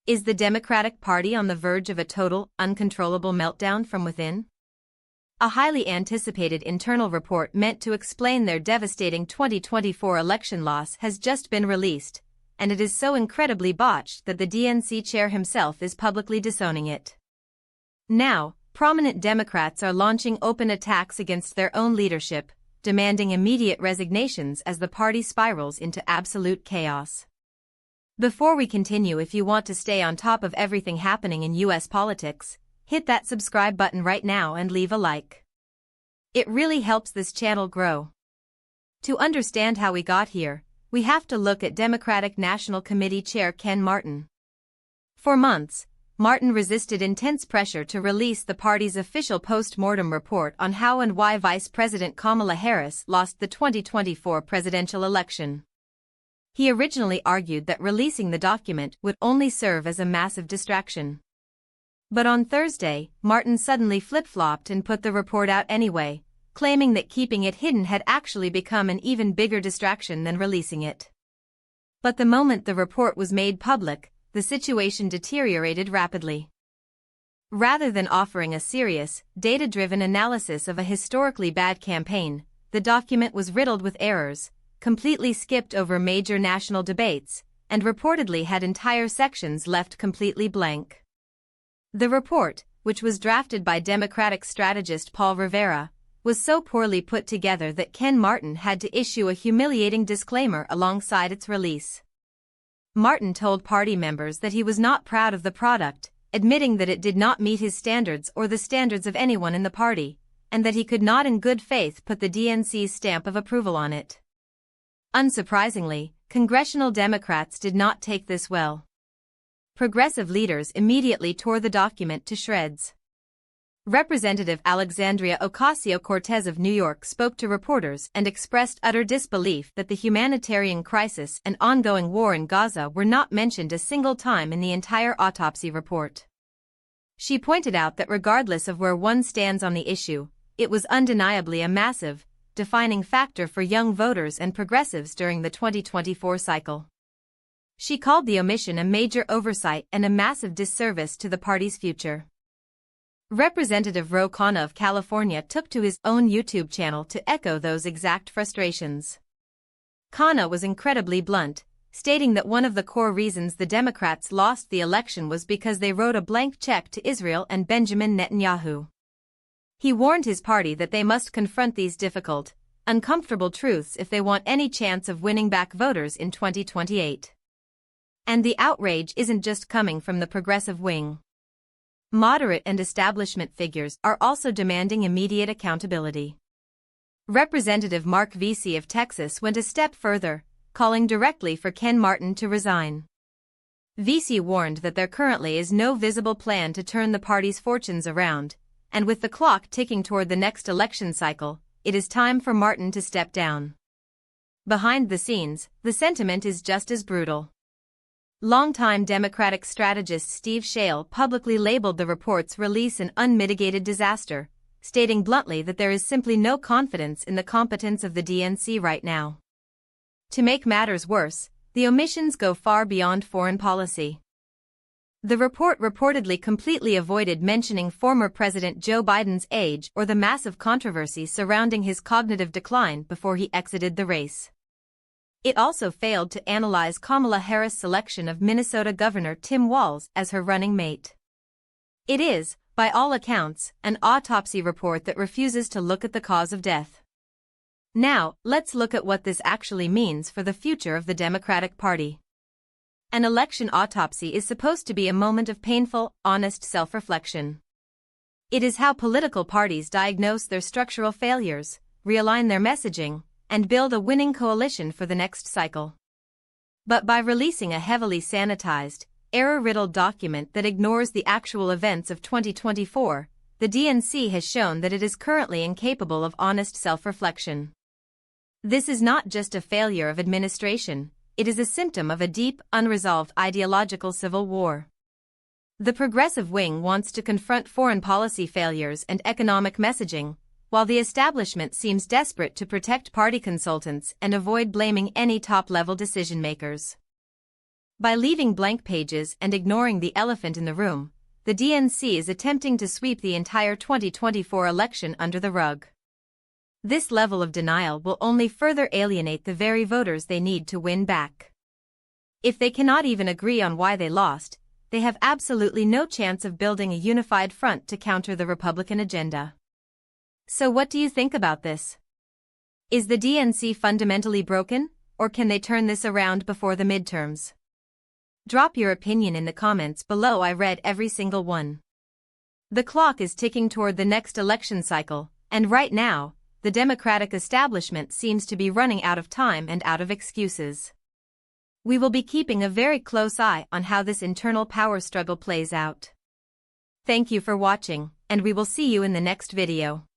Is the Democratic Party on the verge of a total, uncontrollable meltdown from within? A highly anticipated internal report meant to explain their devastating 2024 election loss has just been released, and it is so incredibly botched that the DNC chair himself is publicly disowning it. Now, prominent Democrats are launching open attacks against their own leadership, demanding immediate resignations as the party spirals into absolute chaos. Before we continue, if you want to stay on top of everything happening in US politics, hit that subscribe button right now and leave a like. It really helps this channel grow. To understand how we got here, we have to look at Democratic National Committee Chair Ken Martin. For months, Martin resisted intense pressure to release the party's official post-mortem report on how and why Vice President Kamala Harris lost the 2024 presidential election. He originally argued that releasing the document would only serve as a massive distraction. But on Thursday, Martin suddenly flip-flopped and put the report out anyway, claiming that keeping it hidden had actually become an even bigger distraction than releasing it. But the moment the report was made public, the situation deteriorated rapidly. Rather than offering a serious, data-driven analysis of a historically bad campaign, the document was riddled with errors, completely skipped over major national debates, and reportedly had entire sections left completely blank. The report, which was drafted by Democratic strategist Paul Rivera, was so poorly put together that Ken Martin had to issue a humiliating disclaimer alongside its release. Martin told party members that he was not proud of the product, admitting that it did not meet his standards or the standards of anyone in the party, and that he could not in good faith put the DNC's stamp of approval on it. Unsurprisingly, congressional Democrats did not take this well. Progressive leaders immediately tore the document to shreds. Representative Alexandria Ocasio-Cortez of New York spoke to reporters and expressed utter disbelief that the humanitarian crisis and ongoing war in Gaza were not mentioned a single time in the entire autopsy report. She pointed out that regardless of where one stands on the issue, it was undeniably a massive, defining factor for young voters and progressives during the 2024 cycle. She called the omission a major oversight and a massive disservice to the party's future. Representative Ro Khanna of California took to his own YouTube channel to echo those exact frustrations. Khanna was incredibly blunt, stating that one of the core reasons the Democrats lost the election was because they wrote a blank check to Israel and Benjamin Netanyahu. He warned his party that they must confront these difficult, uncomfortable truths if they want any chance of winning back voters in 2028. And the outrage isn't just coming from the progressive wing. Moderate and establishment figures are also demanding immediate accountability. Representative Mark Vesey of Texas went a step further, calling directly for Ken Martin to resign. Vesey warned that there currently is no visible plan to turn the party's fortunes around, and with the clock ticking toward the next election cycle, it is time for Martin to step down. Behind the scenes, the sentiment is just as brutal. Longtime Democratic strategist Steve Shale publicly labeled the report's release an unmitigated disaster, stating bluntly that there is simply no confidence in the competence of the DNC right now. To make matters worse, the omissions go far beyond foreign policy. The report reportedly completely avoided mentioning former President Joe Biden's age or the massive controversy surrounding his cognitive decline before he exited the race. It also failed to analyze Kamala Harris' selection of Minnesota Governor Tim Walz as her running mate. It is, by all accounts, an autopsy report that refuses to look at the cause of death. Now, let's look at what this actually means for the future of the Democratic Party. An election autopsy is supposed to be a moment of painful, honest self-reflection. It is how political parties diagnose their structural failures, realign their messaging, and build a winning coalition for the next cycle. But by releasing a heavily sanitized, error-riddled document that ignores the actual events of 2024, the DNC has shown that it is currently incapable of honest self-reflection. This is not just a failure of administration, it is a symptom of a deep, unresolved ideological civil war. The progressive wing wants to confront foreign policy failures and economic messaging, while the establishment seems desperate to protect party consultants and avoid blaming any top-level decision-makers. By leaving blank pages and ignoring the elephant in the room, the DNC is attempting to sweep the entire 2024 election under the rug. This level of denial will only further alienate the very voters they need to win back. If they cannot even agree on why they lost, they have absolutely no chance of building a unified front to counter the Republican agenda. So what do you think about this? Is the DNC fundamentally broken, or can they turn this around before the midterms? Drop your opinion in the comments below. I read every single one. The clock is ticking toward the next election cycle, and right now, the Democratic establishment seems to be running out of time and out of excuses. We will be keeping a very close eye on how this internal power struggle plays out. Thank you for watching, and we will see you in the next video.